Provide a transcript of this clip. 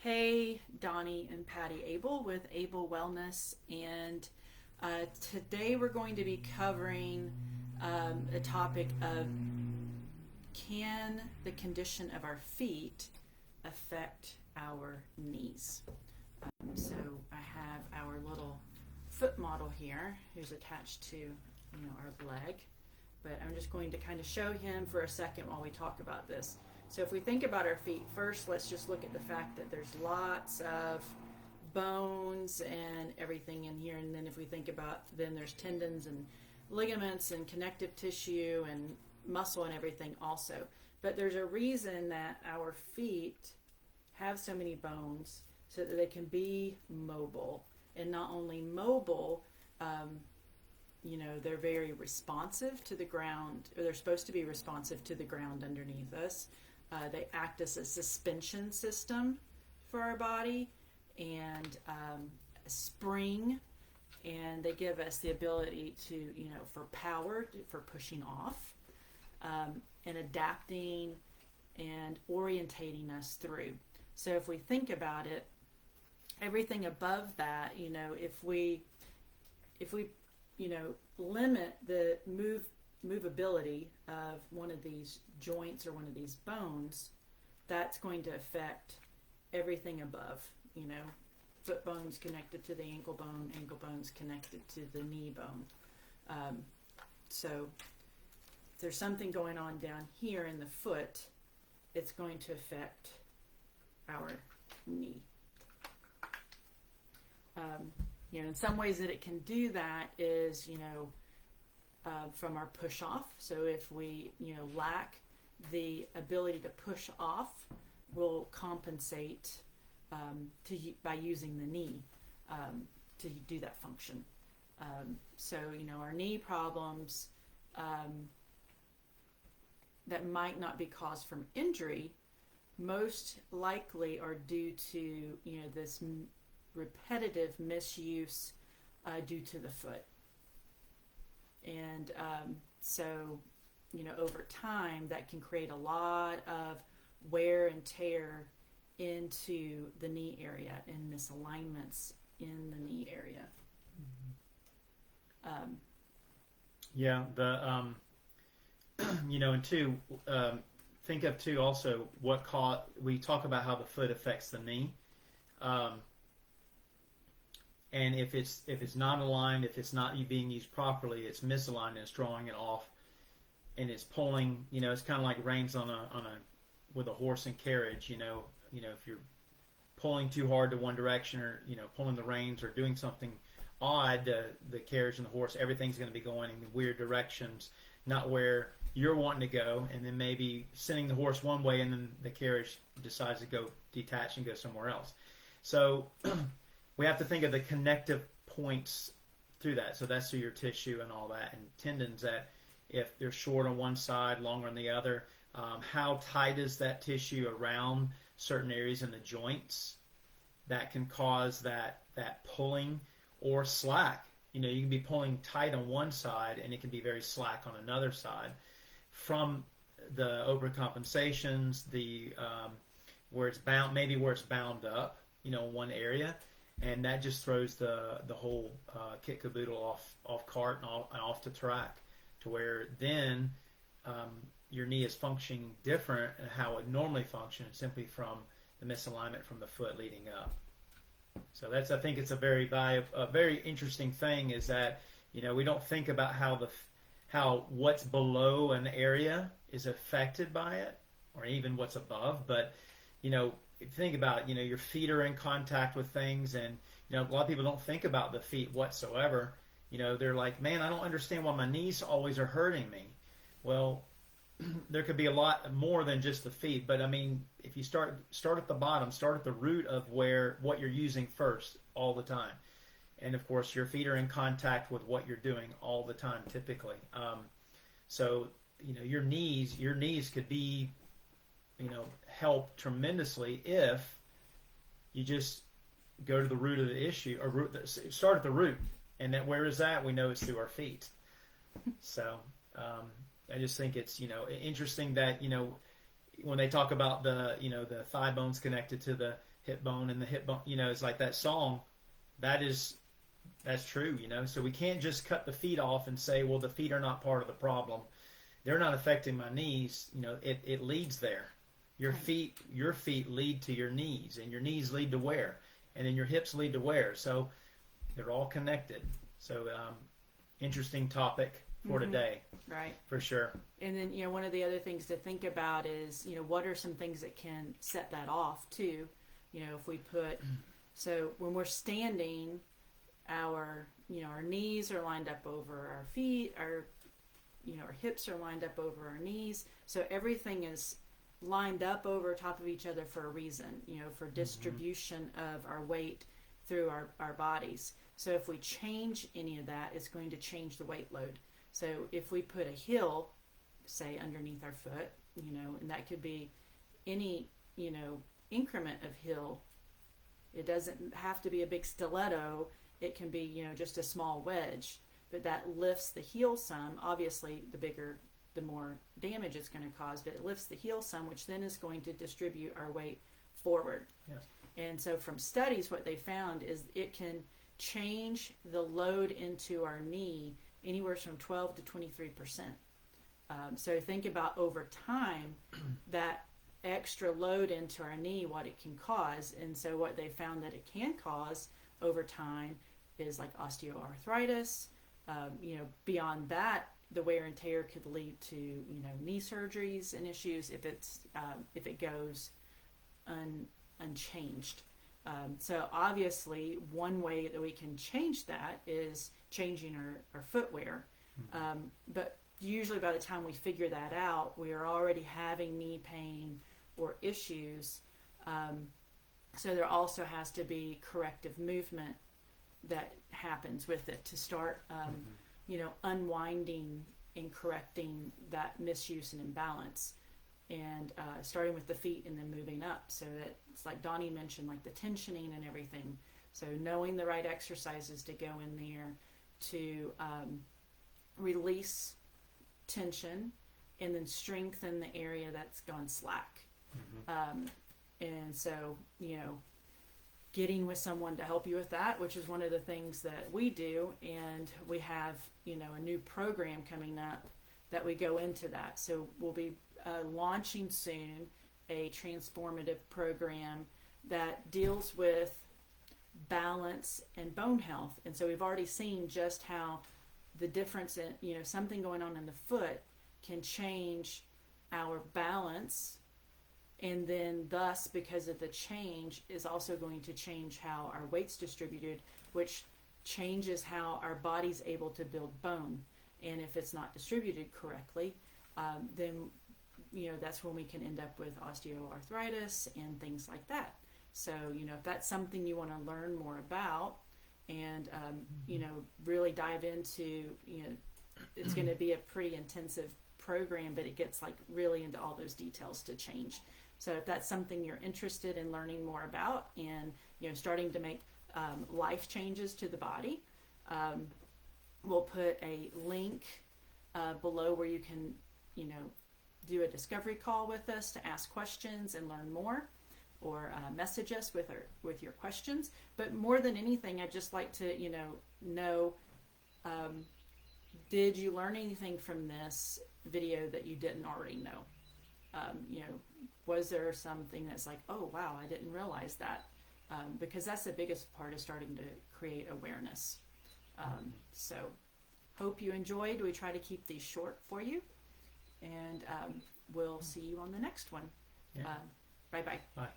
Hey, Donnie and Patty Abel with Abel Wellness, and today we're going to be covering a topic of can the condition of our feet affect our knees? So I have our little foot model here who's attached to our leg, but I'm just going to kind of show him for a second while we talk about this. So if we think about our feet, first let's just look at the fact that there's lots of bones and everything in here. And then if we think about, then there's tendons and ligaments and connective tissue and muscle and everything also. But there's a reason that our feet have so many bones so that they can be mobile. And not only mobile, they're very responsive to the ground, or they're supposed to be responsive to the ground underneath us. They act as a suspension system for our body and a spring, and they give us the ability to, for power, for pushing off, and adapting and orientating us through. So if we think about it, everything above that, if we limit the movability of one of these joints or one of these bones, that's going to affect everything above. Foot bones connected to the ankle bones connected to the knee bone. So if there's something going on down here in the foot, it's going to affect our knee. In some ways that it can do that is, from our push off. So if we, lack the ability to push off, we'll compensate by using the knee to do that function. So, our knee problems that might not be caused from injury most likely are due to, this repetitive misuse due to the foot. And so, over time, that can create a lot of wear and tear into the knee area and misalignments in the knee area. Yeah, and two, think of too also we talk about how the foot affects the knee. And if it's not aligned, if it's not being used properly, it's misaligned and it's drawing it off, and it's pulling. It's kind of like reins with a horse and carriage. If you're pulling too hard to one direction, or pulling the reins, or doing something odd, the carriage and the horse, everything's going to be going in weird directions, not where you're wanting to go, and then maybe sending the horse one way, and then the carriage decides to go detach and go somewhere else. So we have to think of the connective points through that. So that's through your tissue and all that, and tendons that if they're short on one side, longer on the other, how tight is that tissue around certain areas in the joints that can cause that pulling or slack. You can be pulling tight on one side and it can be very slack on another side from the overcompensations, where it's bound up, one area. And that just throws the whole kit caboodle off cart and off the track, to where then your knee is functioning different than how it normally functions, simply from the misalignment from the foot leading up. So I think it's a very interesting thing, is that we don't think about how what's below an area is affected by it, or even what's above, but if you think about it, your feet are in contact with things, and a lot of people don't think about the feet whatsoever. They're like, man, I don't understand why my knees always are hurting me. Well, there could be a lot more than just the feet, but I mean, if you start at the bottom, start at the root of what you're using first all the time. And of course, your feet are in contact with what you're doing all the time, typically. So your knees could be help tremendously if you just go to the root of the issue, or start at the root. And that, where is that? We know it's through our feet. So I just think it's interesting that when they talk about the thigh bones connected to the hip bone, and the hip bone, it's like that song. That's true, So we can't just cut the feet off and say, well, the feet are not part of the problem. They're not affecting my knees. It leads there. Your feet lead to your knees, and your knees lead to where, and then your hips lead to where. So they're all connected. So interesting topic for today. Right. For sure. And then, one of the other things to think about is, what are some things that can set that off too? If we so when we're standing, our knees are lined up over our feet, our hips are lined up over our knees. So everything is lined up over top of each other for a reason, for distribution of our weight through our bodies. So if we change any of that, it's going to change the weight load. So if we put a heel, say, underneath our foot, and that could be any, increment of heel. It doesn't have to be a big stiletto. It can be, just a small wedge, but that lifts the heel some. Obviously, the more damage it's going to cause, but it lifts the heel some, which then is going to distribute our weight forward. Yes. And so from studies, what they found is it can change the load into our knee anywhere from 12 to 23%. So think about over time that extra load into our knee, what it can cause. And so what they found that it can cause over time is like osteoarthritis. Beyond that, the wear and tear could lead to knee surgeries and issues if it goes unchanged. So obviously, one way that we can change that is changing our footwear. But usually by the time we figure that out, we are already having knee pain or issues. So there also has to be corrective movement that happens with it to start, unwinding and correcting that misuse and imbalance. And starting with the feet and then moving up, so that it's like Donnie mentioned, like the tensioning and everything. So knowing the right exercises to go in there to release tension and then strengthen the area that's gone slack. And so, getting with someone to help you with that, which is one of the things that we do. And we have, a new program coming up that we go into that. So we'll be launching soon a transformative program that deals with balance and bone health. And so we've already seen just how the difference in, something going on in the foot can change our balance. And then thus, because of the change, is also going to change how our weight's distributed, which changes how our body's able to build bone. And if it's not distributed correctly, then, that's when we can end up with osteoarthritis and things like that. So, if that's something you want to learn more about and, really dive into, it's going to be a pretty intensive program, but it gets like really into all those details to change. So if that's something you're interested in learning more about and, starting to make life changes to the body, we'll put a link below where you can, do a discovery call with us to ask questions and learn more, or message us with your questions. But more than anything, I'd just like to, know, did you learn anything from this video that you didn't already know? Was there something that's like, oh, wow, I didn't realize that? Because that's the biggest part, is starting to create awareness. So hope you enjoyed. We try to keep these short for you. And we'll see you on the next one. Yeah. Bye-bye. Bye.